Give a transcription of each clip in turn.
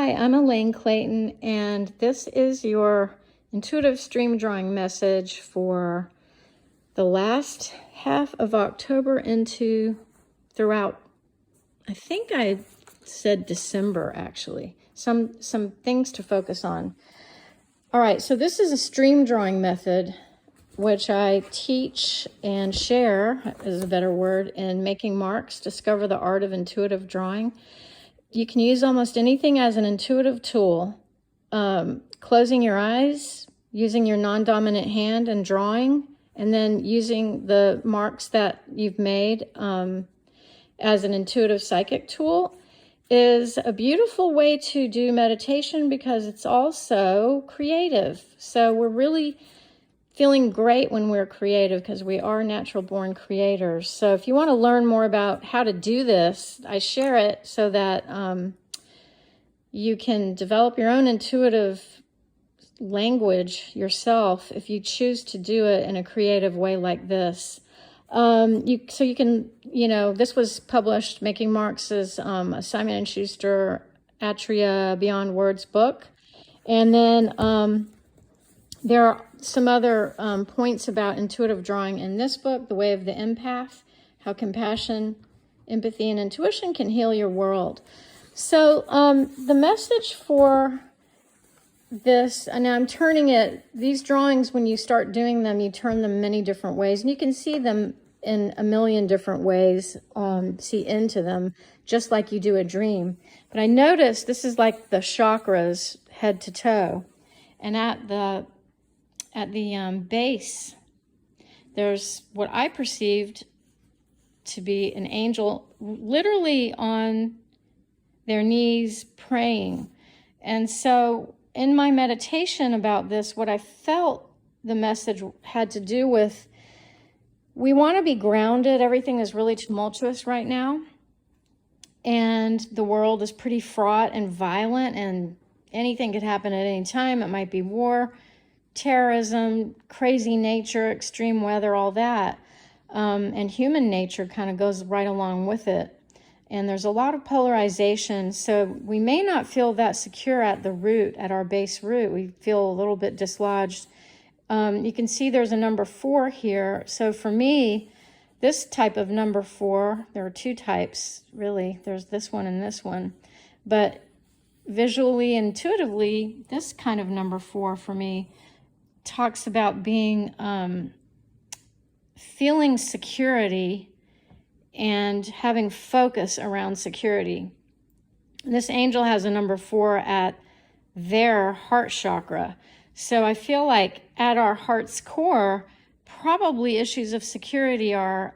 Hi, I'm Elaine Clayton, and this is your intuitive stream drawing message for the last half of October into throughout, I think I said December actually. Some things to focus on. All right, so this is a stream drawing method which I teach and share, is a better word, in Making Marks, Discover the Art of Intuitive Drawing. You can use almost anything as an intuitive tool. Closing your eyes, using your non-dominant hand and drawing, and then using the marks that you've made as an intuitive psychic tool is a beautiful way to do meditation because it's also creative. So we're really feeling great when we're creative because we are natural born creators. So if you want to learn more about how to do this, I share it so that you can develop your own intuitive language yourself if you choose to do it in a creative way like this. So you can, this was published, Making Marks is a Simon & Schuster Atria Beyond Words book. And then there are some other points about intuitive drawing in this book, The Way of the Empath, How Compassion, Empathy, and Intuition Can Heal Your World. So the message for this, and I'm turning it, these drawings, when you start doing them, you turn them many different ways, and you can see them in a million different ways, see into them, just like you do a dream. But I noticed this is like the chakras, head to toe, and at the base, there's what I perceived to be an angel literally on their knees praying. And so in my meditation about this, what I felt the message had to do with, we want to be grounded. Everything is really tumultuous right now. And the world is pretty fraught and violent, and anything could happen at any time. It might be war, terrorism, crazy nature, extreme weather, all that. And human nature kind of goes right along with it. And there's a lot of polarization. So we may not feel that secure at the root, at our base root. We feel a little bit dislodged. You can see there's a number 4 here. So for me, this type of number 4, there are 2 types, really. There's this one and this one. But visually, intuitively, this kind of number 4 for me talks about being, feeling security and having focus around security. And this angel has a number 4 at their heart chakra. So I feel like at our heart's core, probably issues of security are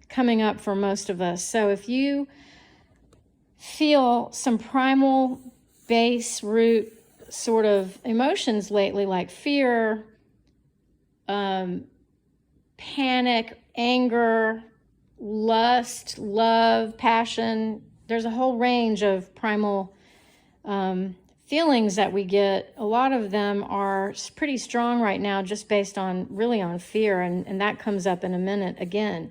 coming up for most of us. So if you feel some primal base root sort of emotions lately, like fear, panic, anger, lust, love, passion, there's a whole range of primal feelings that we get. A lot of them are pretty strong right now, just based on fear, and that comes up in a minute again.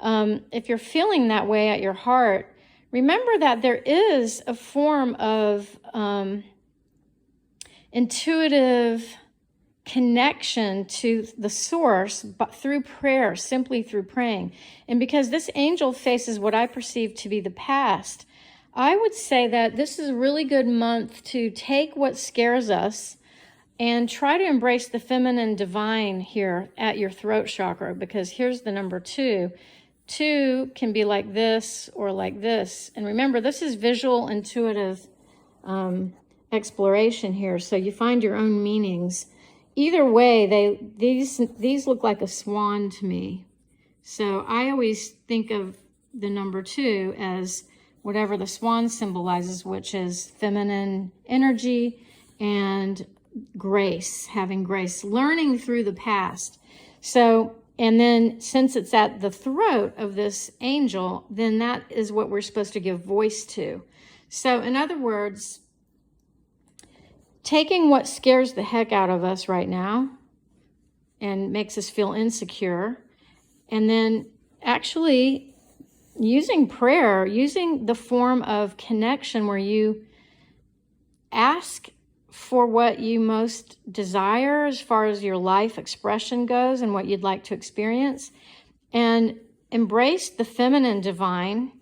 If you're feeling that way at your heart, remember that there is a form of intuitive connection to the source, but through prayer, simply through praying. And because this angel faces what I perceive to be the past, I would say that this is a really good month to take what scares us and try to embrace the feminine divine here at your throat chakra, because here's the number 2. 2 can be like this or like this. And remember, this is visual, intuitive exploration here. So you find your own meanings. Either way, these look like a swan to me. So I always think of the number 2 as whatever the swan symbolizes, which is feminine energy and grace, having grace, learning through the past. So, and then since it's at the throat of this angel, then that is what we're supposed to give voice to. So in other words, taking what scares the heck out of us right now and makes us feel insecure, and then actually using prayer, using the form of connection where you ask for what you most desire as far as your life expression goes and what you'd like to experience, and embrace the feminine divine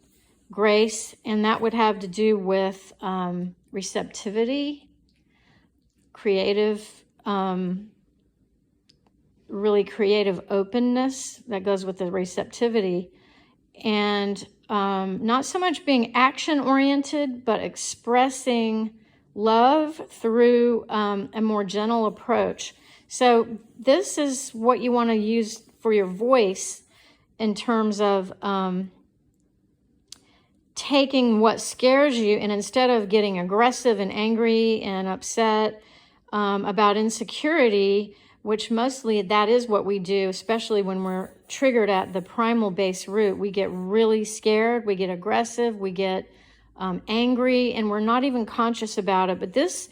grace, and that would have to do with receptivity, creative, really creative openness that goes with the receptivity, and not so much being action-oriented, but expressing love through a more gentle approach. So this is what you want to use for your voice in terms of taking what scares you, and instead of getting aggressive and angry and upset about insecurity, which mostly that is what we do, especially when we're triggered at the primal base root. We get really scared, we get aggressive, we get angry, and we're not even conscious about it. But this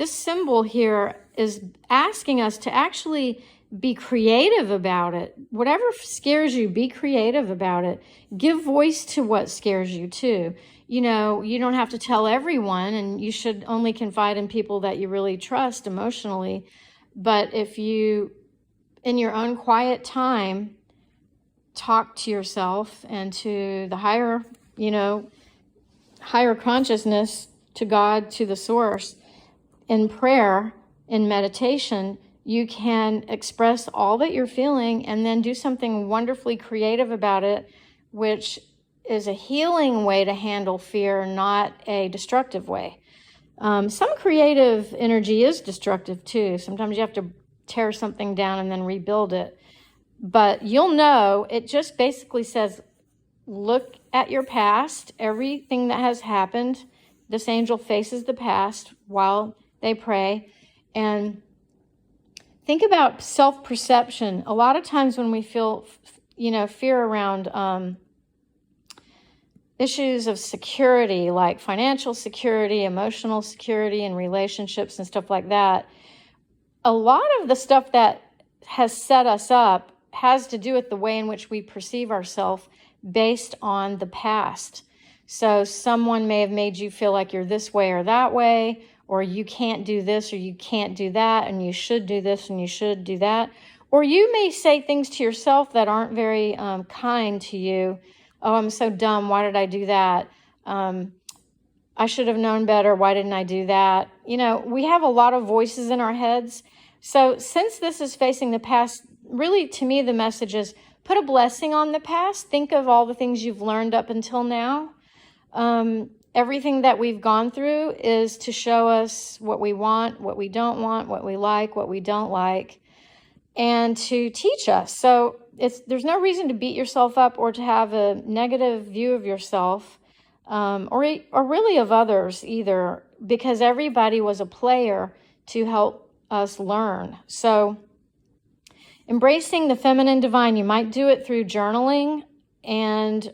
symbol here is asking us to actually be creative about it. Whatever scares you, be creative about it. Give voice to what scares you too. You know, you don't have to tell everyone, and you should only confide in people that you really trust emotionally. But if you, in your own quiet time, talk to yourself and to the higher consciousness, to God, to the source, in prayer, in meditation, you can express all that you're feeling and then do something wonderfully creative about it, which is a healing way to handle fear, not a destructive way. Some creative energy is destructive too. Sometimes you have to tear something down and then rebuild it. But you'll know, it just basically says, look at your past, everything that has happened. This angel faces the past while they pray. And think about self-perception. A lot of times when we feel, fear around issues of security, like financial security, emotional security, and relationships and stuff like that, a lot of the stuff that has set us up has to do with the way in which we perceive ourselves based on the past. So someone may have made you feel like you're this way or that way, or you can't do this or you can't do that, and you should do this and you should do that. Or you may say things to yourself that aren't very kind to you. Oh, I'm so dumb. Why did I do that? I should have known better. Why didn't I do that? We have a lot of voices in our heads. So since this is facing the past, really, to me, the message is put a blessing on the past. Think of all the things you've learned up until now. Everything that we've gone through is to show us what we want, what we don't want, what we like, what we don't like, and to teach us. So there's no reason to beat yourself up or to have a negative view of yourself, or really of others either, because everybody was a player to help us learn. So embracing the feminine divine, you might do it through journaling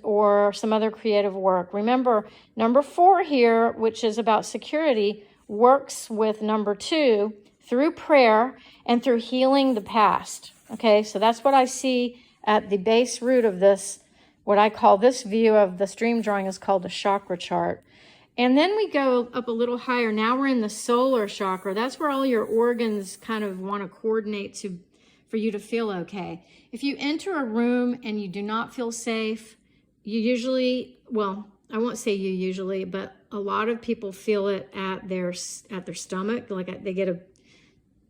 or some other creative work. Remember, number 4 here, which is about security, works with number 2 through prayer and through healing the past. Okay, so that's what I see at the base root of this. What I call this view of the stream drawing is called the chakra chart. And then we go up a little higher. Now we're in the solar chakra. That's where all your organs kind of want to coordinate for you to feel okay. If you enter a room and you do not feel safe, you usually, well, I won't say you usually, but a lot of people feel it at their stomach, like they get a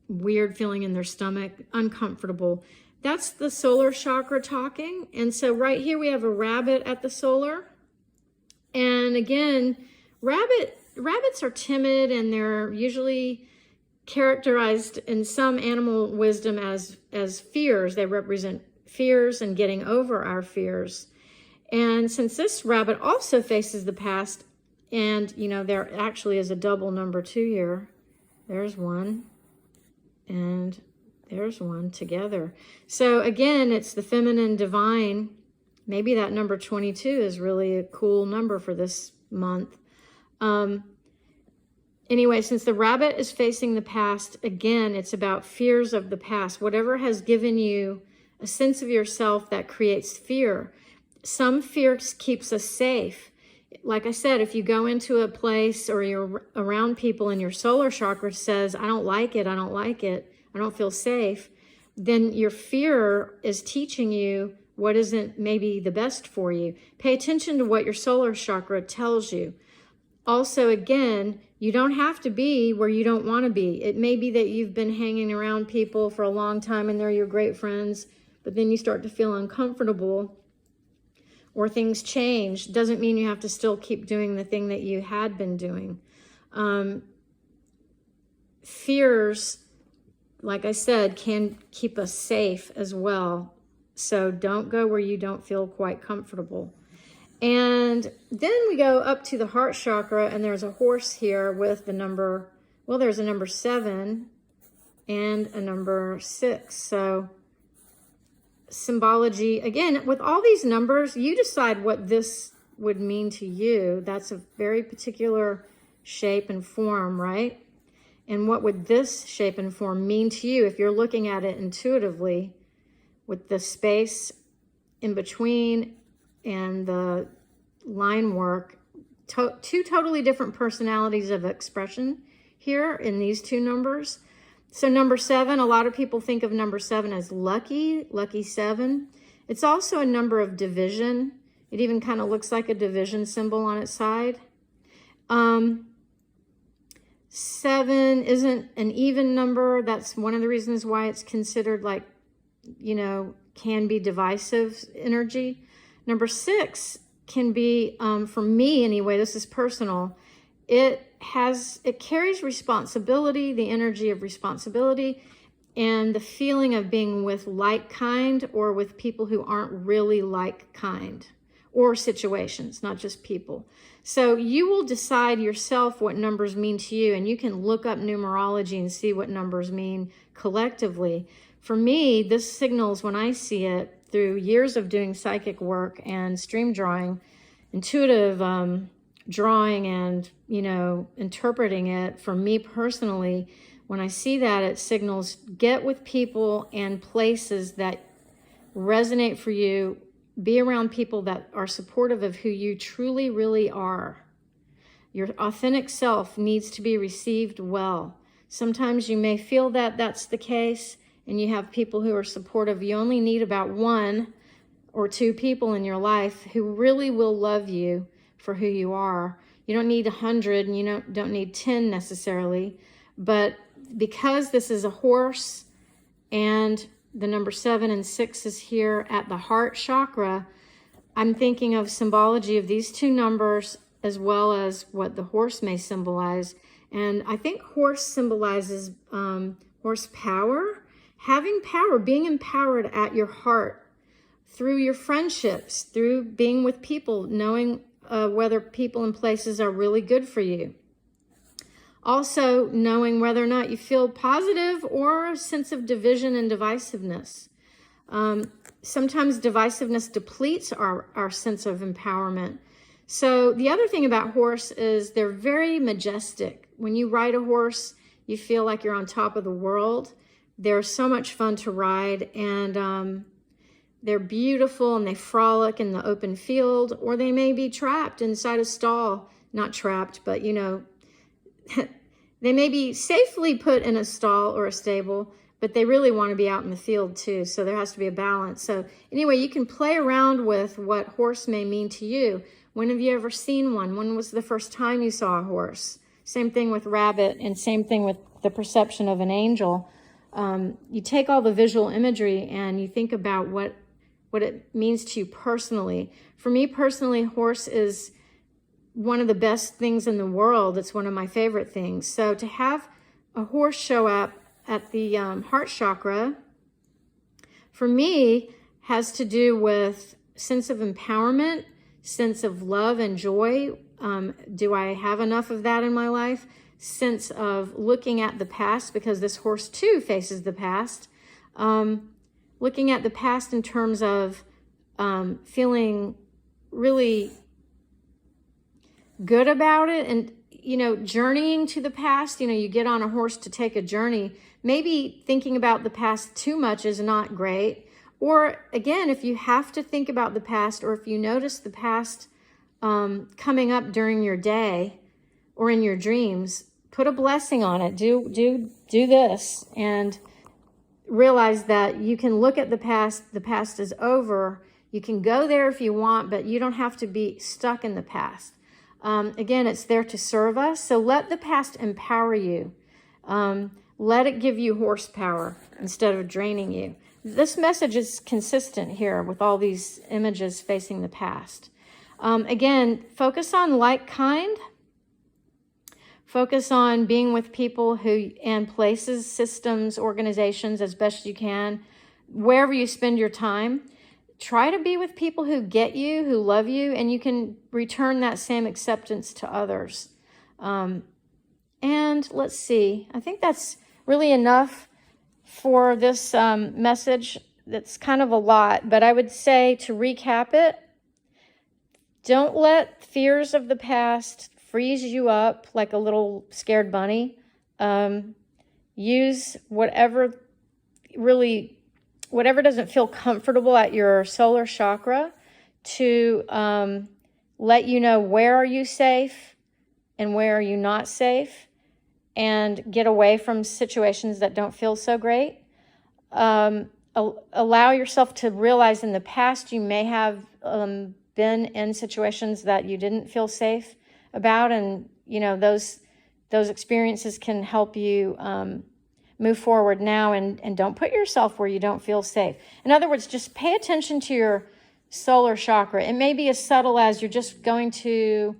weird feeling in their stomach, uncomfortable. That's the solar chakra talking. And so right here we have a rabbit at the solar. And again, rabbits are timid, and they're usually characterized in some animal wisdom as fears. They represent fears and getting over our fears. And since this rabbit also faces the past, and there actually is a double number 2 here. There's one, and there's one together. So again, it's the feminine divine. Maybe that number 22 is really a cool number for this month. Anyway, since the rabbit is facing the past, again, it's about fears of the past. Whatever has given you a sense of yourself that creates fear. Some fear keeps us safe. like I said, if you go into a place or you're around people and your solar chakra says, I don't like it, I don't like it, I don't feel safe, then your fear is teaching you what isn't maybe the best for you. Pay attention to what your solar chakra tells you. Also, again, you don't have to be where you don't want to be. It may be that you've been hanging around people for a long time and they're your great friends, but then you start to feel uncomfortable or things change. Doesn't mean you have to still keep doing the thing that you had been doing. Fears, like I said, can keep us safe as well. So don't go where you don't feel quite comfortable. And then we go up to the heart chakra, and there's a horse here with the number, well, there's a number 7 and a number 6. So symbology, again, with all these numbers, you decide what this would mean to you. That's a very particular shape and form, right? And what would this shape and form mean to you if you're looking at it intuitively with the space in between and the line work? Two totally different personalities of expression here in these two numbers. So number 7, a lot of people think of number 7 as lucky 7. It's also a number of division. It even kind of looks like a division symbol on its side. 7 isn't an even number. That's one of the reasons why it's considered like, can be divisive energy. Number 6 can be, for me anyway, this is personal, it carries responsibility, the energy of responsibility, and the feeling of being with like kind or with people who aren't really like kind, or situations, not just people. So you will decide yourself what numbers mean to you, and you can look up numerology and see what numbers mean collectively. For me, this signals, when I see it through years of doing psychic work and stream drawing, intuitive drawing and, interpreting it, for me personally, when I see that, it signals get with people and places that resonate for you. Be around people that are supportive of who you truly, really are. Your authentic self needs to be received well. Sometimes you may feel that that's the case, and you have people who are supportive. You only need about 1 or 2 people in your life who really will love you for who you are. You don't need 100, and you don't need 10 necessarily. But because this is a horse and the number 7 and 6 is here at the heart chakra, I'm thinking of symbology of these two numbers as well as what the horse may symbolize. And I think horse symbolizes horsepower, having power, being empowered at your heart through your friendships, through being with people, knowing whether people and places are really good for you. Also, knowing whether or not you feel positive or a sense of division and divisiveness. Sometimes divisiveness depletes our sense of empowerment. So the other thing about horse is they're very majestic. When you ride a horse, you feel like you're on top of the world. They're so much fun to ride, and they're beautiful, and they frolic in the open field, or they may be trapped inside a stall. Not trapped, but they may be safely put in a stall or a stable, but they really want to be out in the field too. So there has to be a balance. So anyway, you can play around with what horse may mean to you. When have you ever seen one? When was the first time you saw a horse? Same thing with rabbit, and same thing with the perception of an angel. You take all the visual imagery and you think about what it means to you personally. For me personally, horse is one of the best things in the world. It's one of my favorite things. So to have a horse show up at the heart chakra, for me, has to do with sense of empowerment, sense of love and joy. Do I have enough of that in my life? Sense of looking at the past, because this horse too faces the past. Looking at the past in terms of feeling really good about it, and journeying to the past. You get on a horse to take a journey. Maybe thinking about the past too much is not great. Or again, if you have to think about the past, or if you notice the past coming up during your day or in your dreams, put a blessing on it. Do this and realize that you can look at the past. The past is over. You can go there if you want, but you don't have to be stuck in the past. Again, it's there to serve us. So let the past empower you. Let it give you horsepower instead of draining you. This message is consistent here with all these images facing the past. Again, focus on like kind. Focus on being with people who and places, systems, organizations as best you can. Wherever you spend your time, try to be with people who get you, who love you, and you can return that same acceptance to others. And let's see, I think that's really enough for this message. That's kind of a lot, but I would say to recap it, don't let fears of the past freeze you up like a little scared bunny. Use whatever doesn't feel comfortable at your solar chakra to let you know where are you safe and where are you not safe, and get away from situations that don't feel so great. Allow yourself to realize in the past you may have been in situations that you didn't feel safe about, and those experiences can help you move forward now, and don't put yourself where you don't feel safe. In other words, just pay attention to your solar chakra. It may be as subtle as you're just going to,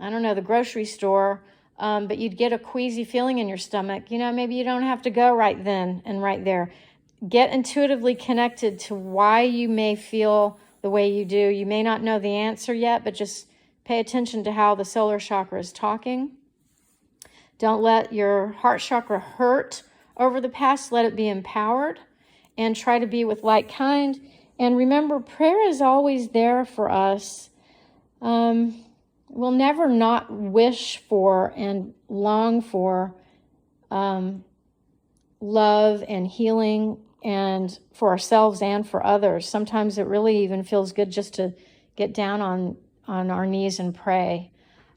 I don't know, the grocery store, but you'd get a queasy feeling in your stomach. Maybe you don't have to go right then and right there. Get intuitively connected to why you may feel the way you do. You may not know the answer yet, but just pay attention to how the solar chakra is talking. Don't let your heart chakra hurt over the past. Let it be empowered, and try to be with like kind. And remember, prayer is always there for us. We'll never not wish for and long for love and healing, and for ourselves and for others. Sometimes it really even feels good just to get down on our knees and pray.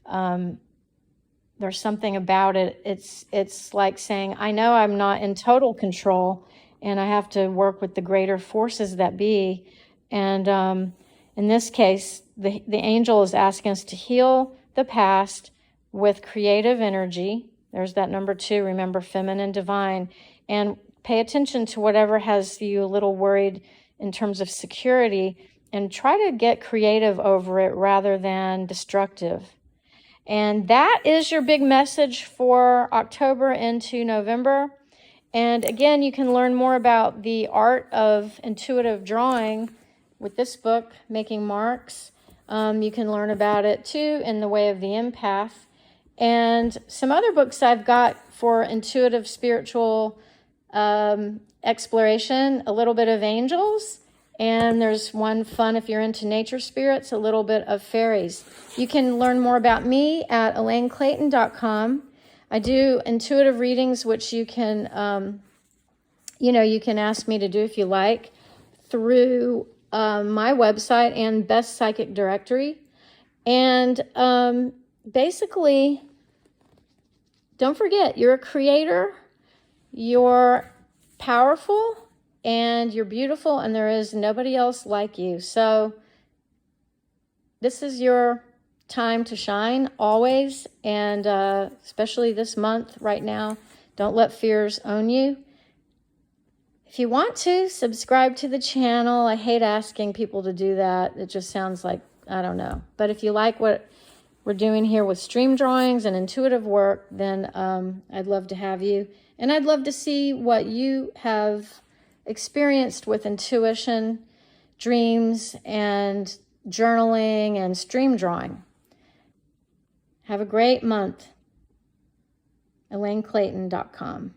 There's something about it. It's like saying, I know I'm not in total control, and I have to work with the greater forces that be. And in this case, the angel is asking us to heal the past with creative energy. There's that number 2, remember, feminine, divine. And pay attention to whatever has you a little worried in terms of security, and try to get creative over it rather than destructive. And that is your big message for October into November. And again, you can learn more about the art of intuitive drawing with this book, Making Marks. You can learn about it too in The Way of the Empath. And some other books I've got for intuitive spiritual exploration, a little bit of angels, and there's one fun if you're into nature spirits, a little bit of fairies. You can learn more about me at ElaineClayton.com. I do intuitive readings, which you can, you can ask me to do if you like, through my website and Best Psychic Directory. And basically, don't forget, you're a creator, you're powerful, and you're beautiful, and there is nobody else like you. So this is your time to shine always, and especially this month right now. Don't let fears own you. If you want to, subscribe to the channel. I hate asking people to do that. It just sounds like, I don't know. But if you like what we're doing here with stream drawings and intuitive work, then I'd love to have you. And I'd love to see what you have experienced with intuition, dreams, and journaling and stream drawing. Have a great month. ElaineClayton.com.